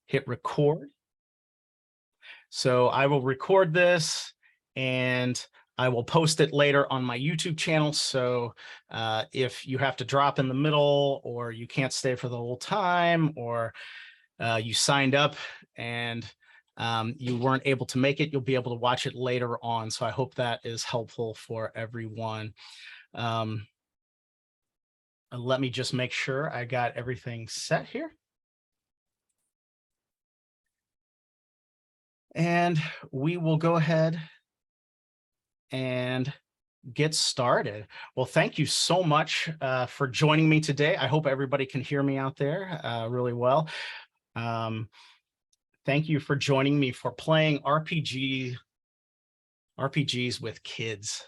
hit record. So I will record this and I will post it later on my YouTube channel. So if you have to drop in the middle, or you can't stay for the whole time, or you signed up and you weren't able to make it, you'll be able to watch it later on. So I hope that is helpful for everyone. Let me just make sure I got everything set here. And we will go ahead and get started. Well, thank you so much for joining me today. I hope everybody can hear me out there really well. Thank you for joining me for playing RPGs with kids,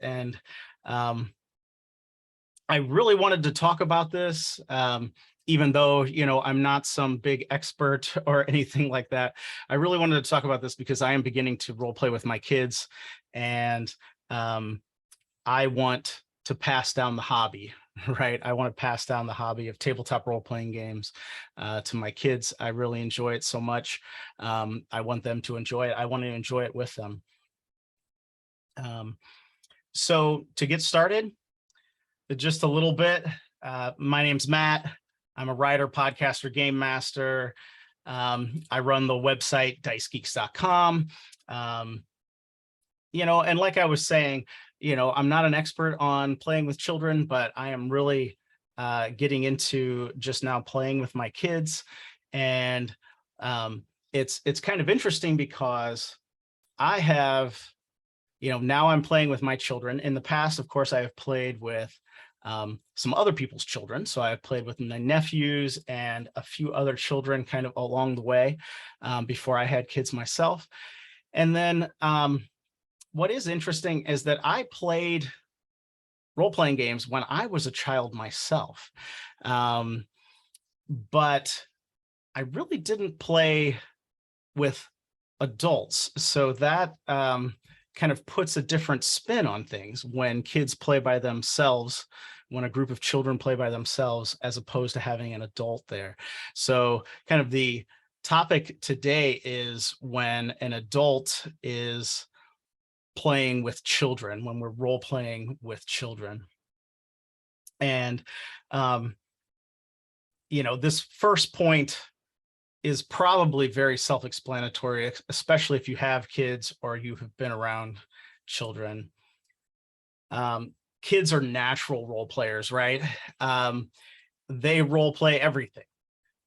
And I really wanted to talk about this, even though, I'm not some big expert or anything like that. I really wanted to talk about this because I am beginning to role play with my kids, and I want to pass down the hobby, right? I want to pass down the hobby of tabletop role-playing games to my kids. I really enjoy it so much. I want them to enjoy it. I want to enjoy it with them. So to get started, just a little bit, my name's Matt. I'm a writer, podcaster, game master. I run the website dicegeeks.com. And like I was saying, I'm not an expert on playing with children, but I am really getting into just now playing with my kids. And it's kind of interesting because I have, now I'm playing with my children. In the past, of course, I have played with some other people's children. So I've played with my nephews and a few other children kind of along the way before I had kids myself. And then what is interesting is that I played role-playing games when I was a child myself. But I really didn't play with adults. So that kind of puts a different spin on things when kids play by themselves, when a group of children play by themselves, as opposed to having an adult there. So kind of the topic today is when an adult is playing with children, when we're role playing with children. And, this first point is probably very self-explanatory, especially if you have kids or you have been around children. Kids are natural role players, right? They role play everything.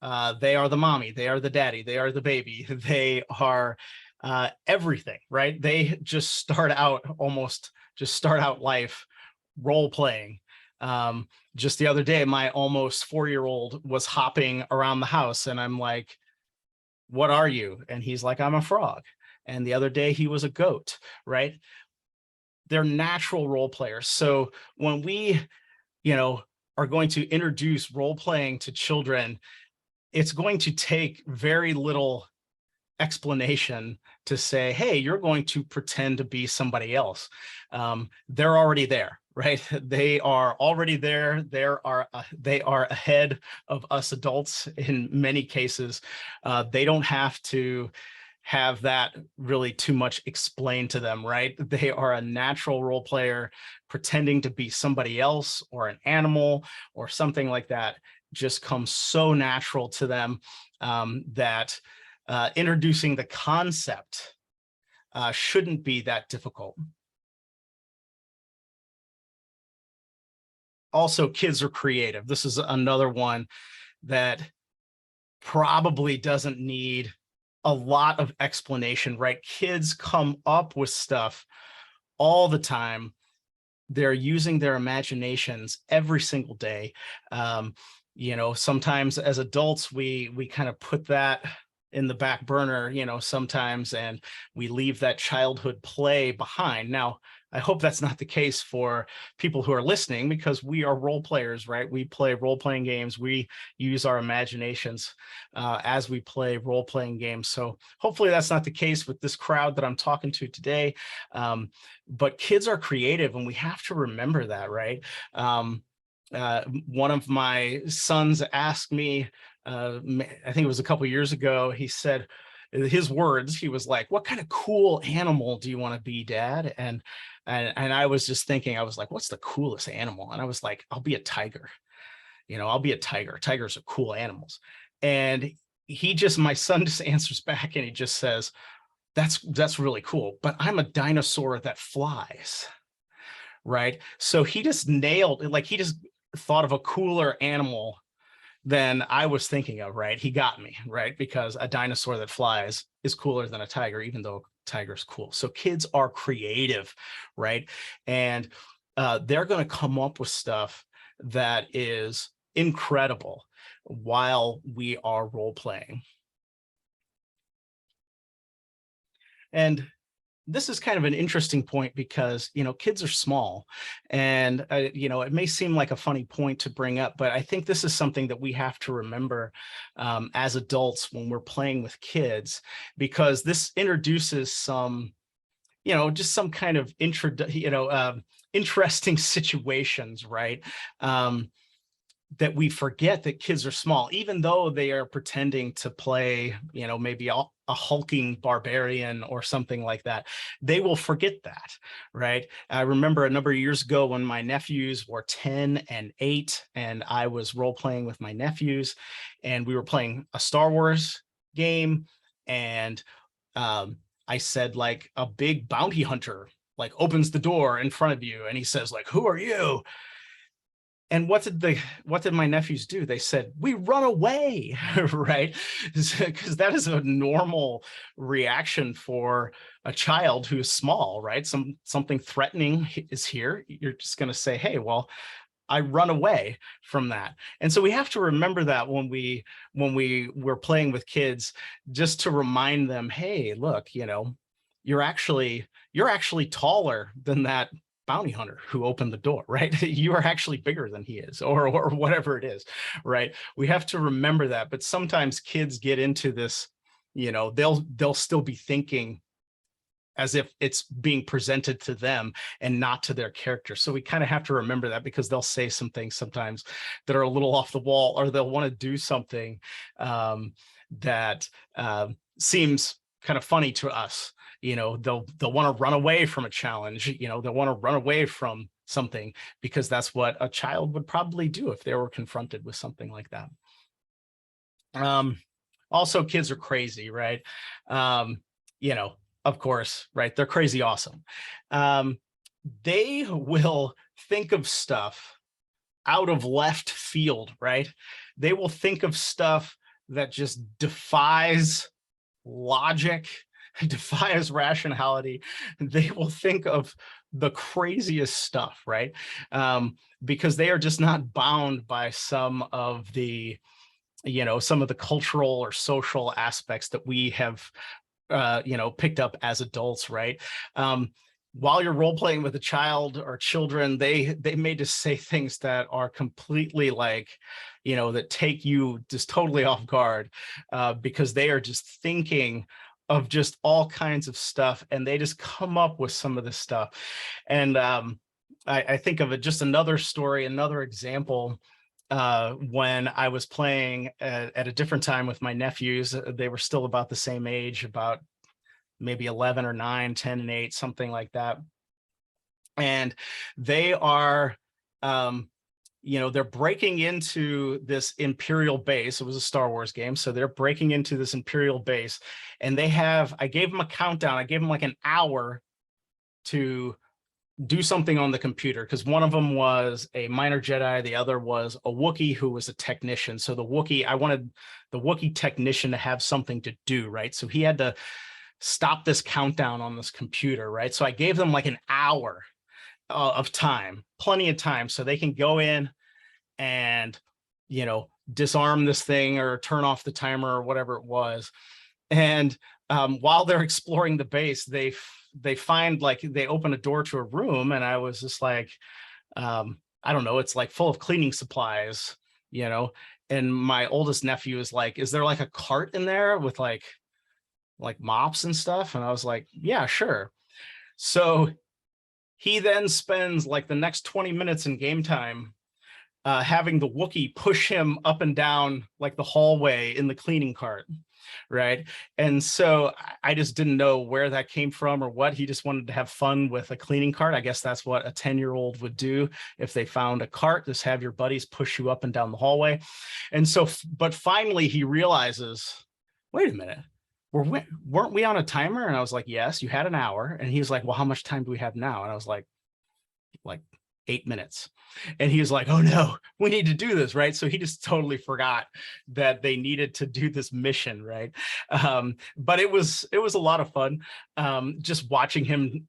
They are the mommy, they are the daddy, they are the baby, they are everything, right? They just start out life role playing. Just the other day, my almost 4-year-old was hopping around the house and I'm like, what are you? And he's like, I'm a frog. And the other day he was a goat, right? They're natural role players. So when we, are going to introduce role playing to children, it's going to take very little explanation to say, hey, you're going to pretend to be somebody else. They're already there, right? They are already there. They are ahead of us adults in many cases. They don't have to have that really too much explained to them, right? They are a natural role player. Pretending to be somebody else or an animal or something like that just comes so natural to them that introducing the concept shouldn't be that difficult. Also, kids are creative. This is another one that probably doesn't need a lot of explanation, right? Kids come up with stuff all the time. They're using their imaginations every single day. Sometimes as adults, we kind of put that in the back burner, sometimes, and we leave that childhood play behind. Now, I hope that's not the case for people who are listening, because we are role players, right? We play role-playing games. We use our imaginations as we play role-playing games. So hopefully that's not the case with this crowd that I'm talking to today. But kids are creative, and we have to remember that, right? One of my sons asked me I think it was a couple years ago. He said, his words, he was like, "What kind of cool animal do you want to be, Dad?" And I was just thinking, I was like, "What's the coolest animal?" And I was like, "I'll be a tiger. I'll be a tiger. Tigers are cool animals." And my son just answers back and he just says, that's really cool, but I'm a dinosaur that flies." Right. So he just nailed it. Like, he just thought of a cooler animal than I was thinking of. Right. He got me. Right. Because a dinosaur that flies is cooler than a tiger, even though tiger's cool. So kids are creative. Right. And they're going to come up with stuff that is incredible while we are role playing. And this is kind of an interesting point because, kids are small, and, it may seem like a funny point to bring up, but I think this is something that we have to remember as adults when we're playing with kids, because this introduces some, just some kind of interesting situations, right? That we forget that kids are small, even though they are pretending to play, maybe a hulking barbarian or something like that. They will forget that, right? I remember a number of years ago when my nephews were 10 and 8, and I was role playing with my nephews, and we were playing a Star Wars game, and I said, like, a big bounty hunter like opens the door in front of you, and he says, like, "Who are you?" And what did my nephews do? They said, "We run away," right? Because that is a normal reaction for a child who is small, right? Something threatening is here. You're just going to say, "Hey, well, I run away from that." And so we have to remember that when we're playing with kids, just to remind them, "Hey, look, you're actually taller than that bounty hunter who opened the door," right? You are actually bigger than he is, or whatever it is, right? We have to remember that. But sometimes kids get into this, they'll still be thinking as if it's being presented to them and not to their character. So we kind of have to remember that, because they'll say some things sometimes that are a little off the wall, or they'll want to do something that seems kind of funny to us. They'll want to run away from a challenge. They'll want to run away from something, because that's what a child would probably do if they were confronted with something like that. Also, kids are crazy, right? Of course, right? They're crazy awesome. They will think of stuff out of left field, right? They will think of stuff that just defies logic, defies rationality. They will think of the craziest stuff, right? Because they are just not bound by some of the cultural or social aspects that we have picked up as adults, right? While you're role playing with a child or children, they may just say things that are completely like, that take you just totally off guard, because they are just thinking of just all kinds of stuff, and they just come up with some of this stuff. And I think of it, just another story, another example. When I was playing at a different time with my nephews, they were still about the same age, about maybe 11 or 9, 10 and 8, something like that. And they are, they're breaking into this Imperial base. It was a Star Wars game. So they're breaking into this Imperial base, and I gave them a countdown. I gave them like an hour to do something on the computer, because one of them was a minor Jedi, the other was a Wookiee who was a technician. So I wanted the Wookiee technician to have something to do, right? So he had to stop this countdown on this computer, right? So I gave them like an hour of time, plenty of time, so they can go in and disarm this thing or turn off the timer or whatever it was. And while they're exploring the base, they find, like, they open a door to a room, and I was just like, I don't know, it's like full of cleaning supplies, and my oldest nephew is like, "Is there like a cart in there with like mops and stuff?" And I was like, "Yeah, sure." So he then spends like the next 20 minutes in game time having the Wookiee push him up and down like the hallway in the cleaning cart, right? And so I just didn't know where that came from or what. He just wanted to have fun with a cleaning cart. I guess that's what a 10-year-old would do if they found a cart, just have your buddies push you up and down the hallway. And so, but finally he realizes, wait a minute, weren't we on a timer? And I was like, yes, you had an hour. And he was like, well, how much time do we have now? And I was like 8 minutes. And he was like, oh no, we need to do this, right? So he just totally forgot that they needed to do this mission, right? But it was a lot of fun, just watching him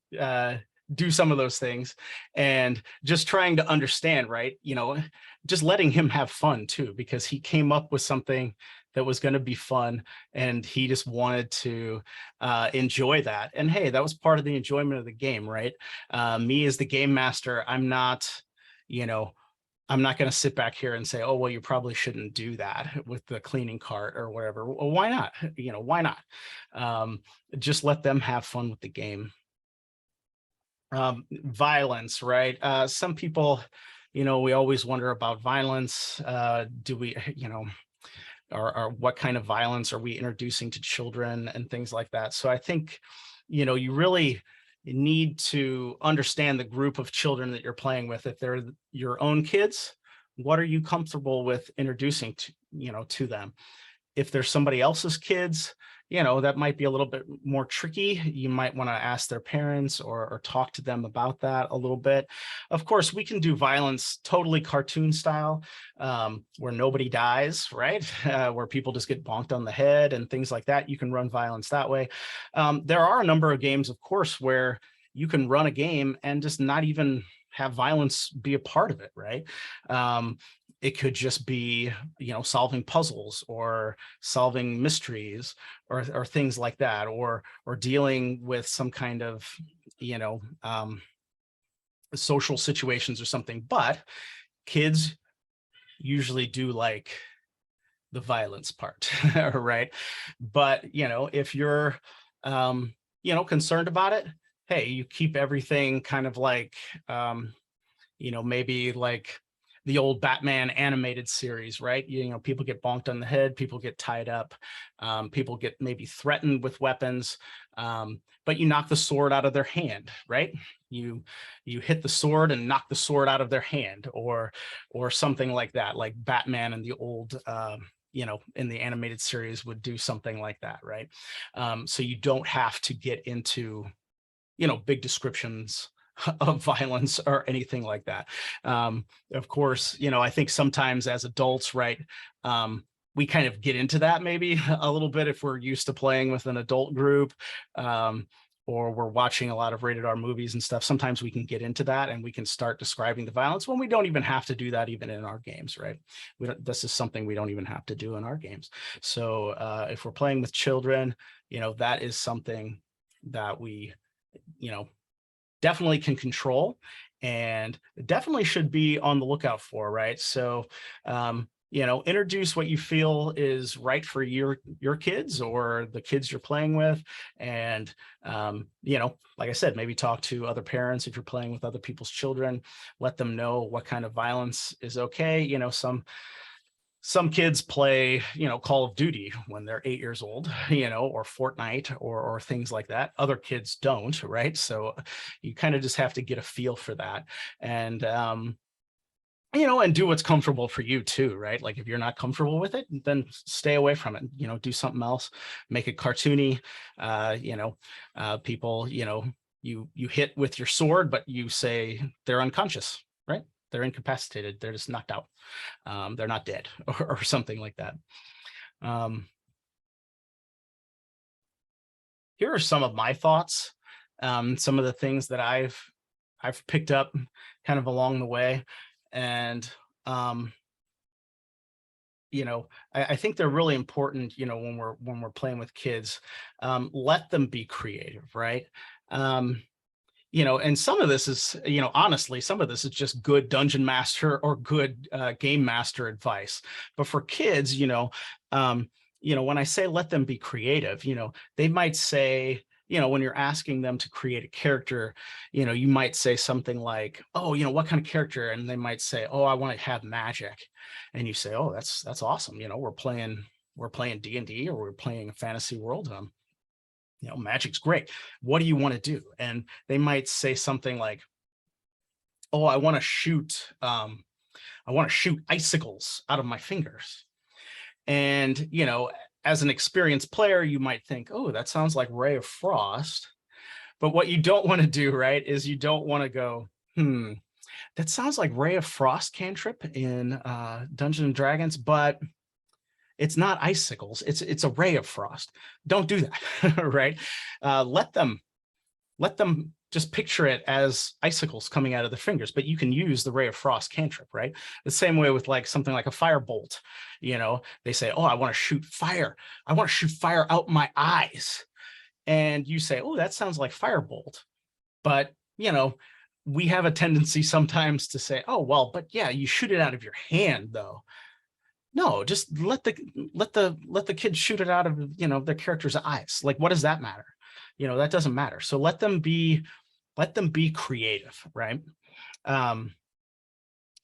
do some of those things and just trying to understand, right? Just letting him have fun too, because he came up with something that was going to be fun and he just wanted to enjoy that. And hey, that was part of the enjoyment of the game, right? Me as the game master, I'm not going to sit back here and say, oh, well, you probably shouldn't do that with the cleaning cart or whatever. Well, why not? Why not? Just let them have fun with the game. Violence, right? Some people, we always wonder about violence. Do we, or what kind of violence are we introducing to children and things like that? So I think, you really need to understand the group of children that you're playing with. If they're your own kids, what are you comfortable with introducing to them? If there's somebody else's kids, that might be a little bit more tricky. You might want to ask their parents or talk to them about that a little bit. Of course, we can do violence totally cartoon style, where nobody dies, right? Where people just get bonked on the head and things like that. You can run violence that way. There are a number of games, of course, where you can run a game and just not even have violence be a part of it, right? It could just be, solving puzzles or solving mysteries or things like that, or dealing with some kind of, social situations or something. But kids usually do like the violence part, right? But, if you're, concerned about it, hey, you keep everything kind of like, maybe like the old Batman animated series, right? People get bonked on the head, people get tied up, people get maybe threatened with weapons, but you knock the sword out of their hand, right? You hit the sword and knock the sword out of their hand, or something like that, like Batman in the old, in the animated series would do something like that, right? So you don't have to get into, big descriptions of violence or anything like that. Of course, I think sometimes as adults, right, we kind of get into that maybe a little bit if we're used to playing with an adult group, or we're watching a lot of rated R movies and stuff. Sometimes we can get into that and we can start describing the violence when we don't even have to do that even in our games, right? This is something we don't even have to do in our games. So if we're playing with children, that is something that we, definitely can control and definitely should be on the lookout for, right? So, introduce what you feel is right for your kids or the kids you're playing with. And, like I said, maybe talk to other parents if you're playing with other people's children, let them know what kind of violence is okay. Some kids play, Call of Duty when they're 8 years old, or Fortnite or things like that. Other kids don't, right? So you kind of just have to get a feel for that. And, and do what's comfortable for you too, right? Like if you're not comfortable with it, then stay away from it, do something else, make it cartoony, people, you hit with your sword, but you say they're unconscious, right? They're incapacitated. They're just knocked out. They're not dead or something like that. Here are some of my thoughts. Some of the things that I've picked up kind of along the way. And, I think they're really important, when we're playing with kids. Let them be creative, right? And some of this is, honestly, some of this is just good dungeon master or good game master advice. But for kids, when I say let them be creative, they might say, when you're asking them to create a character, you might say something like, oh, what kind of character? And they might say, oh, I want to have magic. And you say, oh, that's awesome. We're playing D&D, or we're playing a fantasy world. Magic's great. What do you want to do? And they might say something like, oh, I want to shoot icicles out of my fingers. And, as an experienced player, you might think, oh, that sounds like Ray of Frost. But what you don't want to do, right, is you don't want to go, that sounds like Ray of Frost cantrip in Dungeons and Dragons, but it's not icicles. It's a Ray of Frost. Don't do that, right? Let them just picture it as icicles coming out of the fingers, but you can use the Ray of Frost cantrip, right? The same way with like something like a firebolt. They say, oh, I want to shoot fire. I want to shoot fire out my eyes. And you say, oh, that sounds like firebolt. But, we have a tendency sometimes to say, oh, well, but yeah, you shoot it out of your hand though. No, just let the kids shoot it out of, their character's eyes. Like, what does that matter? That doesn't matter. So let them be creative, right?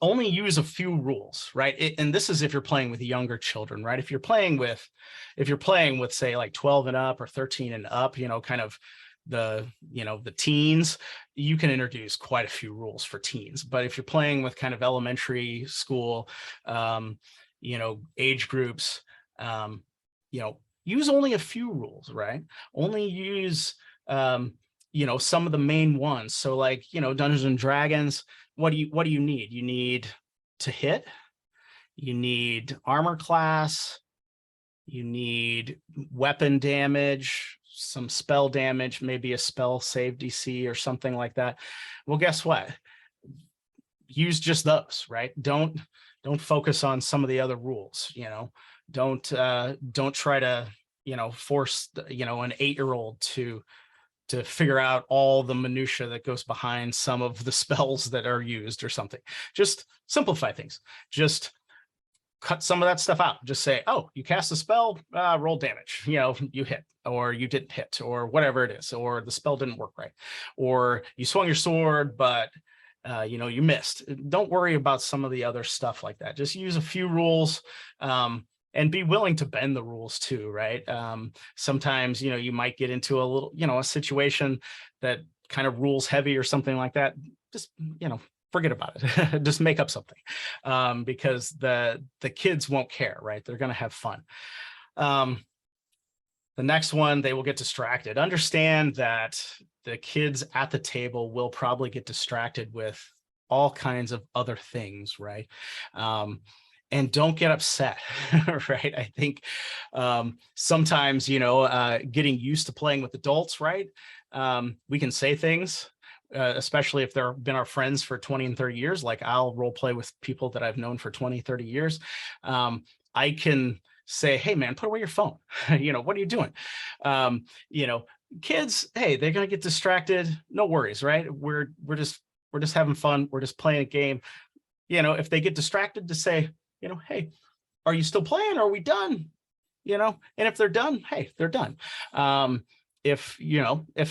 Only use a few rules, right? And this is if you're playing with younger children, right? If you're playing with say like 12 and up or 13 and up, kind of the teens, you can introduce quite a few rules for teens. But if you're playing with kind of elementary school, age groups, use only a few rules, right? Only use, some of the main ones. So like, Dungeons and Dragons, what do you need? You need to hit, you need armor class, you need weapon damage, some spell damage, maybe a spell save DC or something like that. Well, guess what? Use just those, right? Don't focus on some of the other rules, don't try to, force, an 8-year-old to figure out all the minutia that goes behind some of the spells that are used or something. Just simplify things. Just cut some of that stuff out. Just say, oh, you cast a spell, roll damage. You hit, or you didn't hit, or whatever it is, or the spell didn't work right, or you swung your sword, but you missed. Don't worry about some of the other stuff like that. Just use a few rules, and be willing to bend the rules too, right? Sometimes, you might get into a little, a situation that kind of rules heavy or something like that. Just, forget about it. Just make up something, because the kids won't care, right? They're going to have fun. The next one, they will get distracted. Understand that the kids at the table will probably get distracted with all kinds of other things, right? And don't get upset, right? I think sometimes, getting used to playing with adults, right? We can say things, especially if they've been our friends for 20 and 30 years. Like, I'll role play with people that I've known for 20, 30 years. I can say, hey man, put away your phone. What are you doing? Kids, hey, they're going to get distracted. No worries, right? We're just having fun. We're just playing a game. If they get distracted, to say, hey, are you still playing? Are we done? And if they're done, hey, they're done. If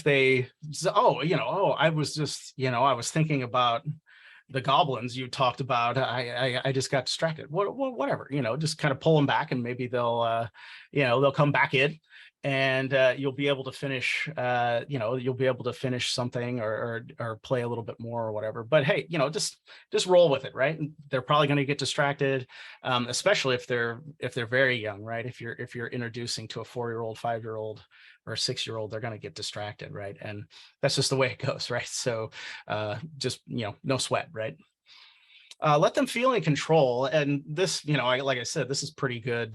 they, I was just, I was thinking about the goblins you talked about. I just got distracted. Whatever, just kind of pull them back, and maybe they'll come back in, and you'll be able to finish, you'll be able to finish something, or play a little bit more or whatever. But hey, just roll with it, right? They're probably going to get distracted, especially if they're very young, right? If you're introducing to a 4-year-old, 5-year-old, or a 6-year-old, they're going to get distracted, right? And that's just the way it goes, right? So just, no sweat, right? Let them feel in control. And this, like I said, this is pretty good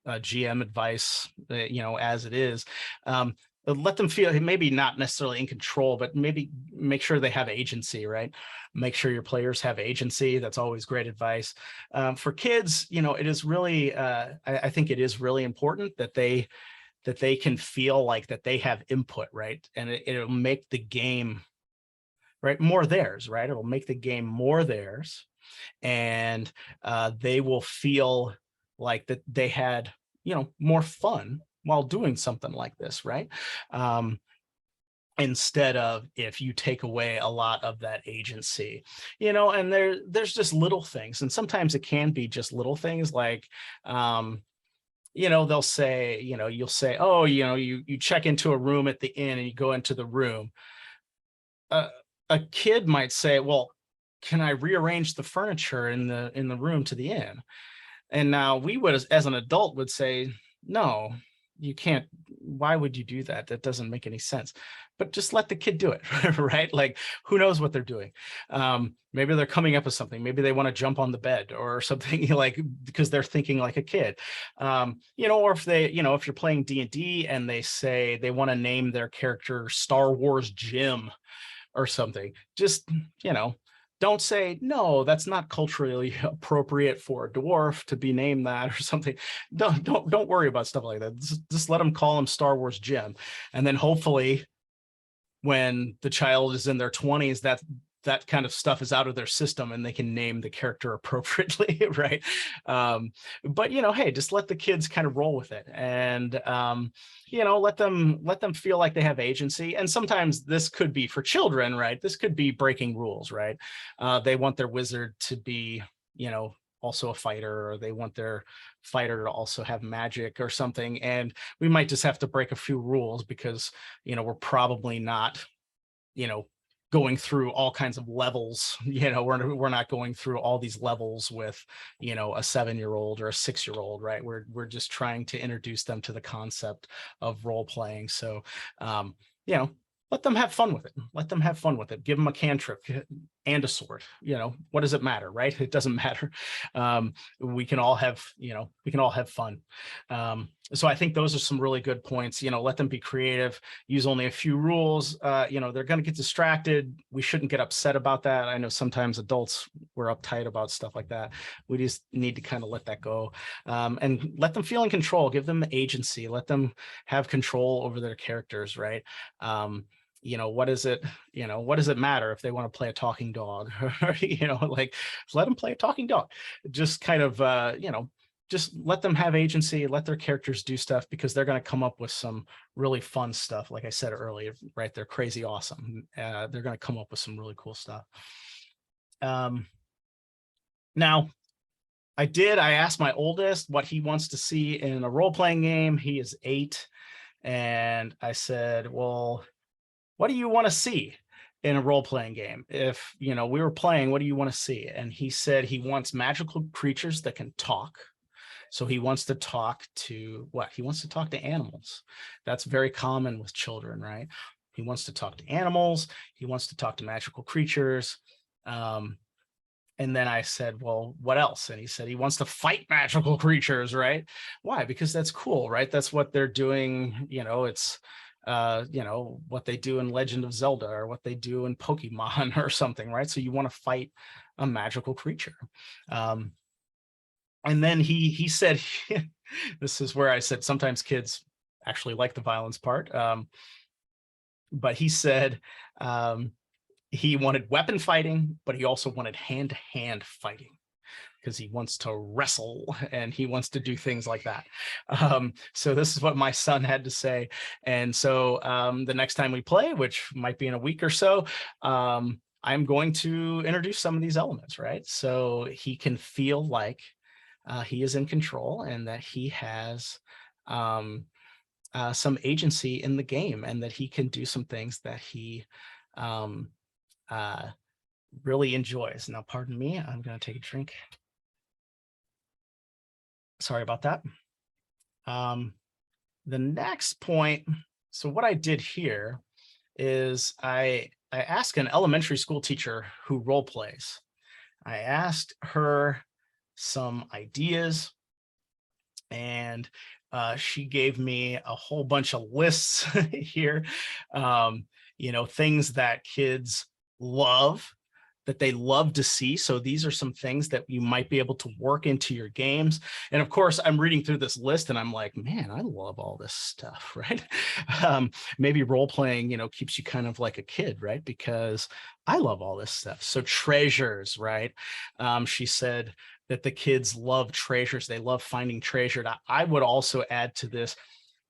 GM advice, as it is. Let them feel, maybe not necessarily in control, but maybe make sure they have agency, right? Make sure your players have agency. That's always great advice. For kids, it is really, I think it is really important that they can feel like that they have input, right? And it'll make the game, right, more theirs, right? It'll make the game more theirs, and they will feel like that they had, more fun while doing something like this, right? instead of if you take away a lot of that agency, and there's just little things. And sometimes it can be just little things like, they'll say, you'll say, oh, you check into a room at the inn and you go into the room. A kid might say, well, can I rearrange the furniture in the room to the inn? And now we would, as an adult, would say, no, you can't. Why would you do that? That doesn't make any sense. But just let the kid do it, right? Like, who knows what they're doing? Maybe they're coming up with something. Maybe they want to jump on the bed or something, like, because they're thinking like a kid. Or if if you're playing D&D and they say they want to name their character Star Wars Jim or something, just, don't say, no, that's not culturally appropriate for a dwarf to be named that or something. Don't worry about stuff like that. Just let them call him Star Wars Jim. And then hopefully when the child is in their 20s, that kind of stuff is out of their system and they can name the character appropriately, right? But hey, just let the kids kind of roll with it, and let them feel like they have agency. And sometimes this could be for children, right? This could be breaking rules, right? They want their wizard to be, also a fighter, or they want their fighter to also have magic or something, and we might just have to break a few rules because we're probably not going through all kinds of levels. We're not going through all these levels with a 7-year-old or a 6-year-old, right? We're just trying to introduce them to the concept of role playing. So let them have fun with it. Let them have fun with it. Give them a cantrip and a sword. What does it matter, right? It doesn't matter. We can all have fun. So I think those are some really good points. Let them be creative, use only a few rules. They're going to get distracted. We shouldn't get upset about that. I know sometimes adults, we're uptight about stuff like that. We just need to kind of let that go, and let them feel in control. Give them agency. Let them have control over their characters, right? What does it matter if they want to play a talking dog? Like, let them play a talking dog. Just kind of, just let them have agency, let their characters do stuff, because they're going to come up with some really fun stuff. Like I said earlier, right? They're crazy awesome. They're going to come up with some really cool stuff. Now, I asked my oldest what he wants to see in a role-playing game. He is 8. And I said, well, what do you want to see in a role-playing game? If, we were playing, what do you want to see? And he said he wants magical creatures that can talk. So he wants to talk to what? He wants to talk to animals. That's very common with children, right? He wants to talk to animals. He wants to talk to magical creatures. And then I said, well, what else? And he said he wants to fight magical creatures, right? Why? Because that's cool, right? That's what they're doing. It's, what they do in Legend of Zelda, or what they do in Pokemon or something, right? So you want to fight a magical creature. And then he said, this is where I said sometimes kids actually like the violence part. But he said he wanted weapon fighting, but he also wanted hand-to-hand fighting, because he wants to wrestle and he wants to do things like that. So this is what my son had to say. And so the next time we play, which might be in a week or so, I'm going to introduce some of these elements, right? So he can feel like he is in control, and that he has some agency in the game, and that he can do some things that he really enjoys. Now, pardon me, I'm going to take a drink. Sorry about that. The next point, so what I did here is I asked an elementary school teacher who role plays. I asked her some ideas, and she gave me a whole bunch of lists here, things that kids love, that they love to see. So these are some things that you might be able to work into your games. And of course, I'm reading through this list and I'm like, man, I love all this stuff, right? Maybe role playing, keeps you kind of like a kid, right? Because I love all this stuff. So treasures, right? She said that the kids love treasures. They love finding treasure. I would also add to this,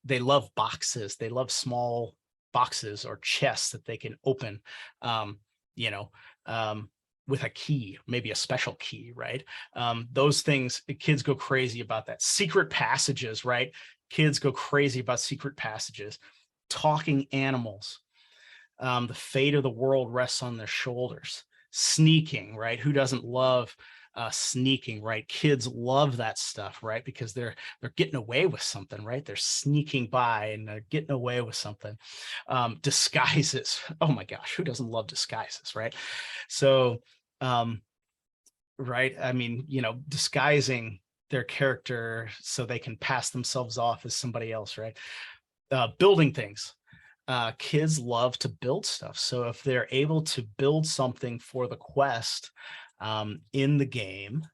they love boxes. They love small boxes or chests that they can open, you know, with a key, maybe a special key, right? Those things, kids go crazy about that. Secret passages, right? Kids go crazy about secret passages. Talking animals. The fate of the world rests on their shoulders. Sneaking, right? Who doesn't love sneaking, right? Kids love that stuff, right? Because they're getting away with something, right? They're sneaking by and they're getting away with something. Disguises. Oh my gosh, who doesn't love disguises, right? So, right? I mean, disguising their character so they can pass themselves off as somebody else, right? Building things. Kids love to build stuff. So if they're able to build something for the quest in the game,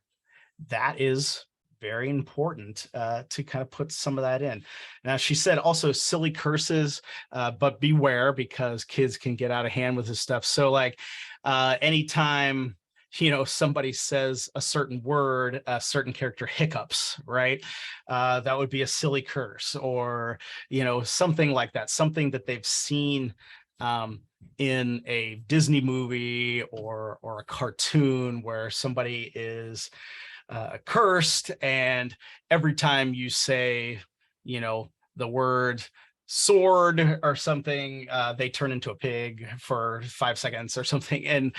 that is very important to kind of put some of that in. Now, she said also silly curses, but beware because kids can get out of hand with this stuff. So like anytime somebody says a certain word, a certain character hiccups, right? That would be a silly curse, or something like that, something that they've seen in a Disney movie or a cartoon where somebody is cursed, and every time you say the word sword or something, they turn into a pig for 5 seconds or something, and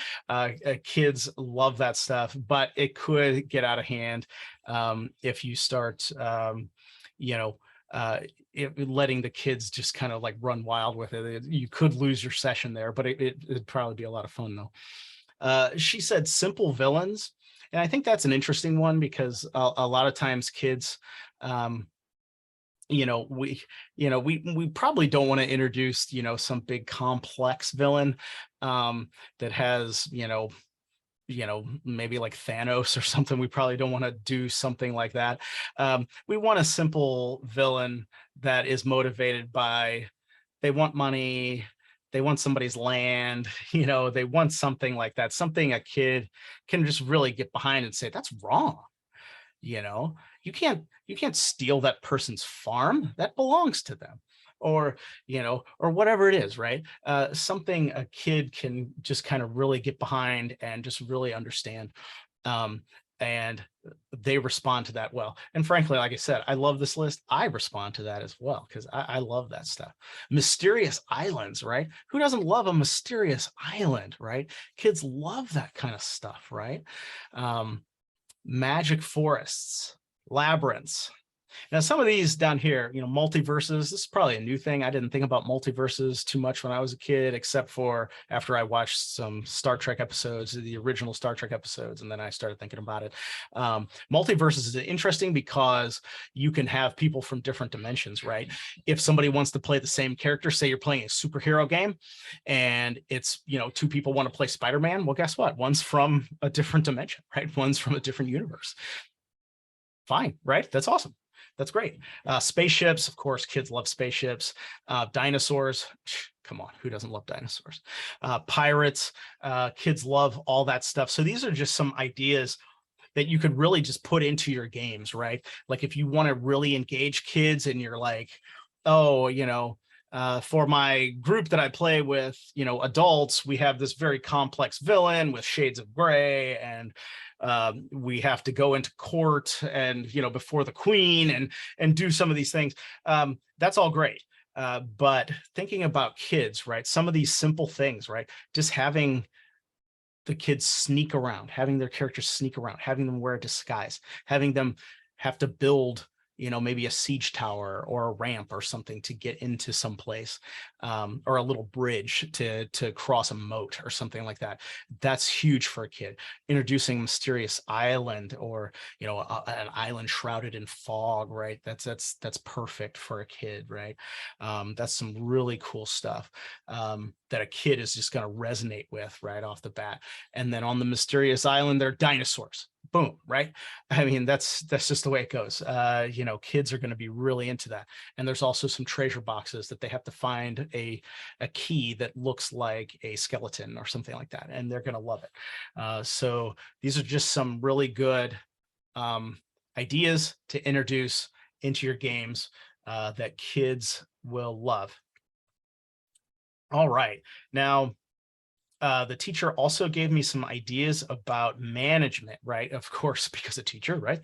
kids love that stuff, but it could get out of hand if you start letting the kids just kind of like run wild with it. You could lose your session there, but it'd probably be a lot of fun though. She said simple villains, and I think that's an interesting one because a lot of times kids we probably don't want to introduce some big complex villain that has maybe like Thanos or something. We probably don't want to do something like that. We want a simple villain that is motivated by, they want money, they want somebody's land, they want something like that, something a kid can just really get behind and say, that's wrong. You can't steal that person's farm, that belongs to them, or or whatever it is, right? Something a kid can just kind of really get behind and just really understand, and they respond to that well. And frankly, like I said, I love this list. I respond to that as well because I love that stuff. Mysterious islands, right? Who doesn't love a mysterious island, right? Kids love that kind of stuff, right? Magic forests, labyrinths. Now, some of these down here, multiverses, this is probably a new thing. I didn't think about multiverses too much when I was a kid, except for after I watched some Star Trek episodes, the original Star Trek episodes, and then I started thinking about it. Multiverses is interesting because you can have people from different dimensions, right? If somebody wants to play the same character, say you're playing a superhero game, and it's, two people want to play Spider-Man, well, guess what? One's from a different dimension, right? One's from a different universe. Fine, right? That's awesome. That's great. Spaceships, of course, kids love spaceships. Dinosaurs, come on, who doesn't love dinosaurs? Pirates, kids love all that stuff. So these are just some ideas that you could really just put into your games, right? Like if you want to really engage kids and you're like, oh, for my group that I play with, adults, we have this very complex villain with shades of gray, and we have to go into court and before the queen and do some of these things. That's all great, but thinking about kids, right? Some of these simple things, right? Just having the kids sneak around, having their characters sneak around, having them wear a disguise, having them have to build maybe a siege tower or a ramp or something to get into some place, or a little bridge to cross a moat or something like that. That's huge for a kid. Introducing mysterious island, or an island shrouded in fog, right? That's perfect for a kid, right? That's some really cool stuff that a kid is just going to resonate with right off the bat. And then on the mysterious island, there are dinosaurs. Boom, right? I mean, that's just the way it goes. Kids are going to be really into that. And there's also some treasure boxes that they have to find a key that looks like a skeleton or something like that, and they're going to love it. So these are just some really good ideas to introduce into your games that kids will love. All right. Now, the teacher also gave me some ideas about management, right? Of course, because a teacher, right?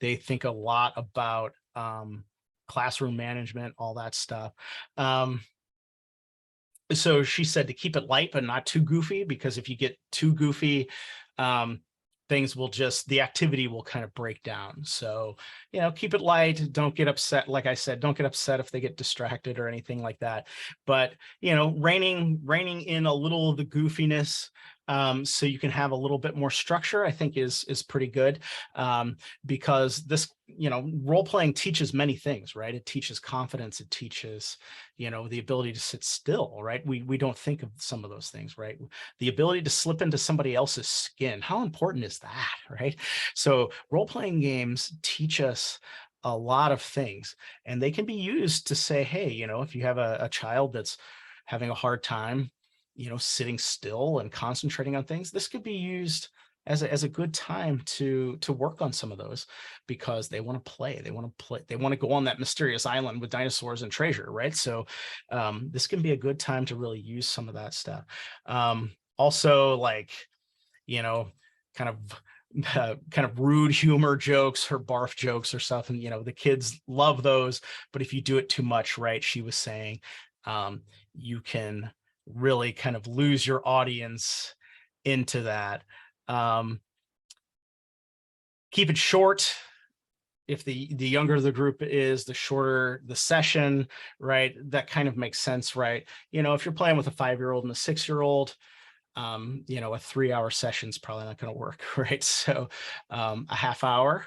They think a lot about classroom management, all that stuff. Um, so she said to keep it light but not too goofy, because if you get too goofy, um, things will just the activity will kind of break down. So, keep it light, don't get upset. Like I said, don't get upset if they get distracted or anything like that. But reining in a little of the goofiness, so you can have a little bit more structure, I think is pretty good. Because this, role playing teaches many things, right? It teaches confidence, it teaches the ability to sit still, right? We don't think of some of those things, right? The ability to slip into somebody else's skin, how important is that, right? So role-playing games teach us a lot of things, and they can be used to say, hey, if you have a child that's having a hard time sitting still and concentrating on things, this could be used as a good time to work on some of those, because they want to play, they want to go on that mysterious island with dinosaurs and treasure, right? So this can be a good time to really use some of that stuff. Also, like, you know kind of kind of rude humor jokes or barf jokes or stuff, and the kids love those. But if you do it too much, right, she was saying, you can really kind of lose your audience into that. um, Keep it short. If the younger the group is, the shorter the session, right? That kind of makes sense, right? If you're playing with a 5-year-old and a 6-year-old, a 3-hour session is probably not going to work, right? So a half hour,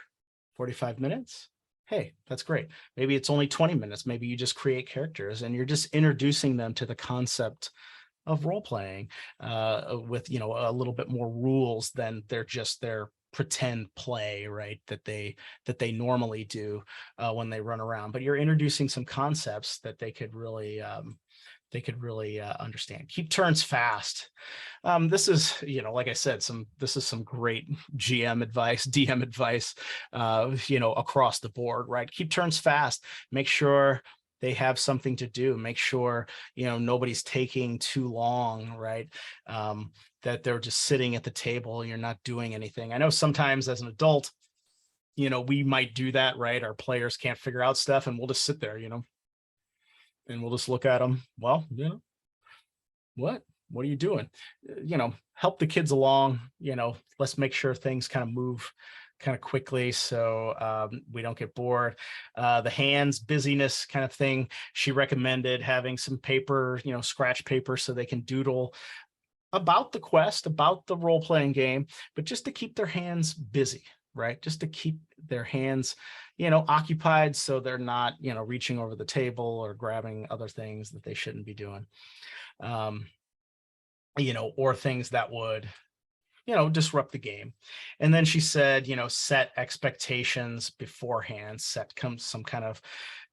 45 minutes, hey, that's great. Maybe it's only 20 minutes. Maybe you just create characters and you're just introducing them to the concept of role playing, with a little bit more rules than they're just their pretend play, right, that they normally do when they run around. But you're introducing some concepts that they could really understand. Keep turns fast. This is, like I said, this is some great GM advice, DM advice, across the board, right? Keep turns fast. Make sure they have something to do. Make sure, nobody's taking too long, right? That they're just sitting at the table and you're not doing anything. I know sometimes as an adult, we might do that, right? Our players can't figure out stuff and we'll just sit there, and we'll just look at them. Well, what are you doing? Help the kids along. Let's make sure things kind of move kind of quickly, so we don't get bored. The hands busyness kind of thing, she recommended having some paper, scratch paper, so they can doodle about the quest, about the role-playing game, but just to keep their hands busy, right? Just to keep their hands occupied, so they're not reaching over the table or grabbing other things that they shouldn't be doing. um or things that would disrupt the game. And then she said, set expectations beforehand, set some kind of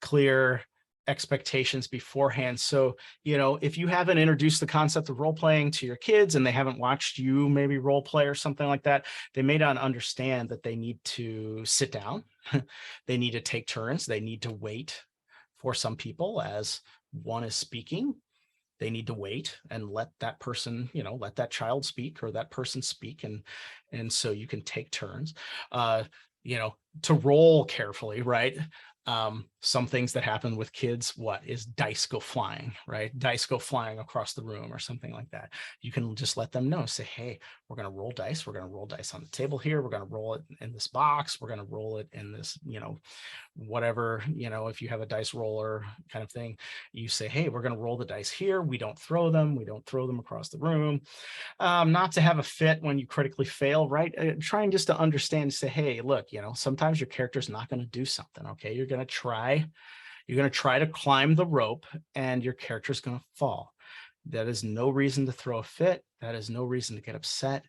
clear expectations beforehand. So, if you haven't introduced the concept of role playing to your kids and they haven't watched you maybe role play or something like that, they may not understand that they need to sit down. They need to take turns. They need to wait for some people as one is speaking. They need to wait and let that person, let that child speak or that person speak, and so you can take turns, uh to roll carefully, right? Some things that happen with kids, what is dice go flying, right? Dice go flying across the room or something like that. You can just let them know, say, hey, we're going to roll dice, we're going to roll dice on the table here, we're going to roll it in this box, we're going to roll it in this, whatever, if you have a dice roller kind of thing, you say, hey, we're going to roll the dice here, we don't throw them across the room. Not to have a fit when you critically fail, right? Trying just to understand, say, hey, look, sometimes your character's not going to do something, okay? You're going to try to climb the rope and your character's going to fall. That is no reason to throw a fit. That is no reason to get upset.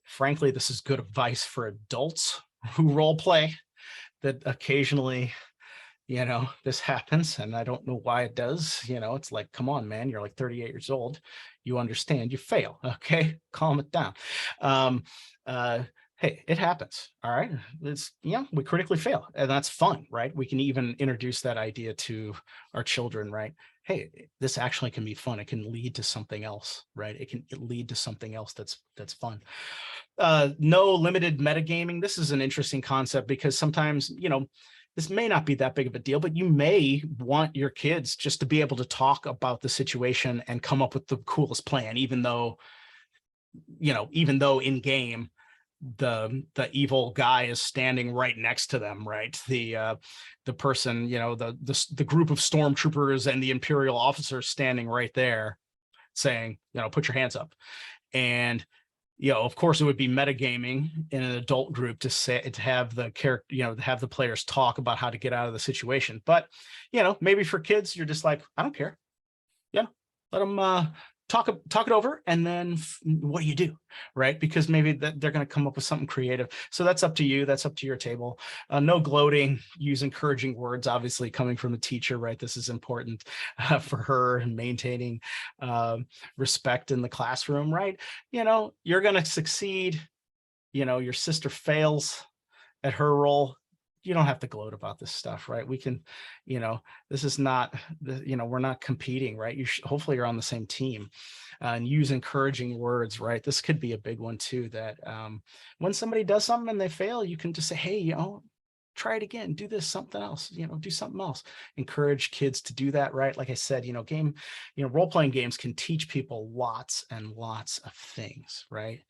Frankly, this is good advice for adults who role play, that occasionally, this happens, and I don't know why it does. It's like, come on, man, you're like 38 years old. You understand, you fail. Okay, calm it down. Hey, it happens. All right. It's, we critically fail, and that's fun, right? We can even introduce that idea to our children, right? hey, this actually can be fun. It can lead to something else, right? It can lead to something else that's fun. No limited metagaming. This is an interesting concept because sometimes, this may not be that big of a deal, but you may want your kids just to be able to talk about the situation and come up with the coolest plan, even though in game the evil guy is standing right next to them, right? The person, the group of stormtroopers and the Imperial officers standing right there saying, put your hands up. And of course, it would be metagaming in an adult group to have the character, have the players talk about how to get out of the situation. But maybe for kids, you're just like, I don't care. Yeah, let them talk it over, and then what do you do, right? Because maybe they're going to come up with something creative. So that's up to you. That's up to your table. No gloating. Use encouraging words. Obviously, coming from a teacher, right? This is important for her and maintaining respect in the classroom, right? You're going to succeed. Your sister fails at her role. You don't have to gloat about this stuff, right? We can, this is not, we're not competing, right? Hopefully you're on the same team, and use encouraging words, right? This could be a big one too, that when somebody does something and they fail, you can just say, hey, try it again, do this, something else, do something else. Encourage kids to do that, right? Like I said, role-playing games can teach people lots and lots of things, right?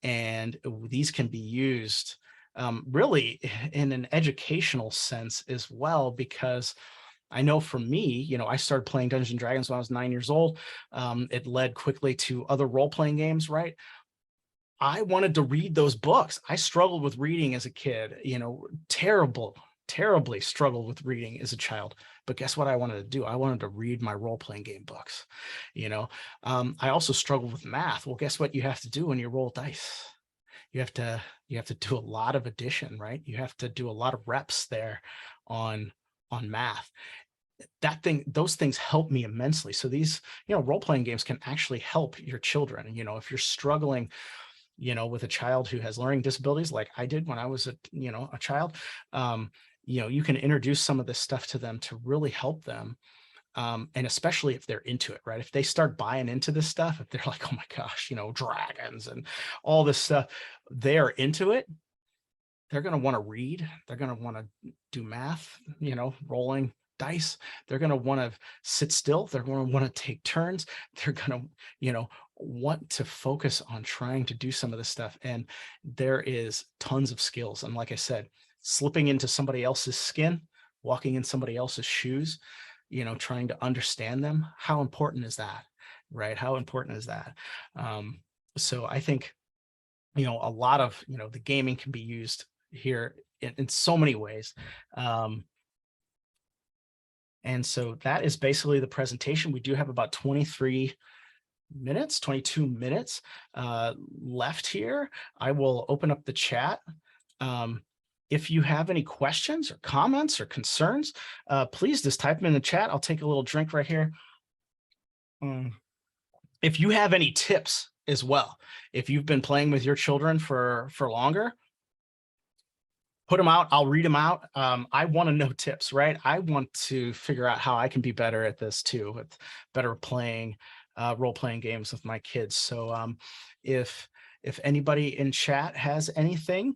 And these can be used really in an educational sense as well, because I know for me, I started playing Dungeons and Dragons when I was 9 years old. It led quickly to other role-playing games, right? I wanted to read those books. I struggled with reading as a kid, terribly struggled with reading as a child. But guess what I wanted to do? I wanted to read my role-playing game books. I also struggled with math. Well, guess what you have to do when you roll dice? You have to do a lot of addition, right? You have to do a lot of reps there on math. Those things help me immensely. So these, role-playing games can actually help your children. If you're struggling, with a child who has learning disabilities, like I did when I was a child, you can introduce some of this stuff to them to really help them. And especially if they're into it, right? If they start buying into this stuff, if they're like, oh my gosh, dragons and all this stuff, they're into it. They're going to want to read. They're going to want to do math, rolling dice. They're going to want to sit still. They're going to want to take turns. They're going to, want to focus on trying to do some of this stuff. And there is tons of skills. And like I said, slipping into somebody else's skin, walking in somebody else's shoes, trying to understand them. How important is that, right? How important is that? So I think, a lot of, the gaming can be used here in so many ways. And so that is basically the presentation. We do have about 22 minutes left here. I will open up the chat. If you have any questions or comments or concerns, please just type them in the chat. I'll take a little drink right here. If you have any tips as well, if you've been playing with your children for longer, put them out. I'll read them out. I want to know tips, right? I want to figure out how I can be better at this too, with better playing role-playing games with my kids. So if anybody in chat has anything,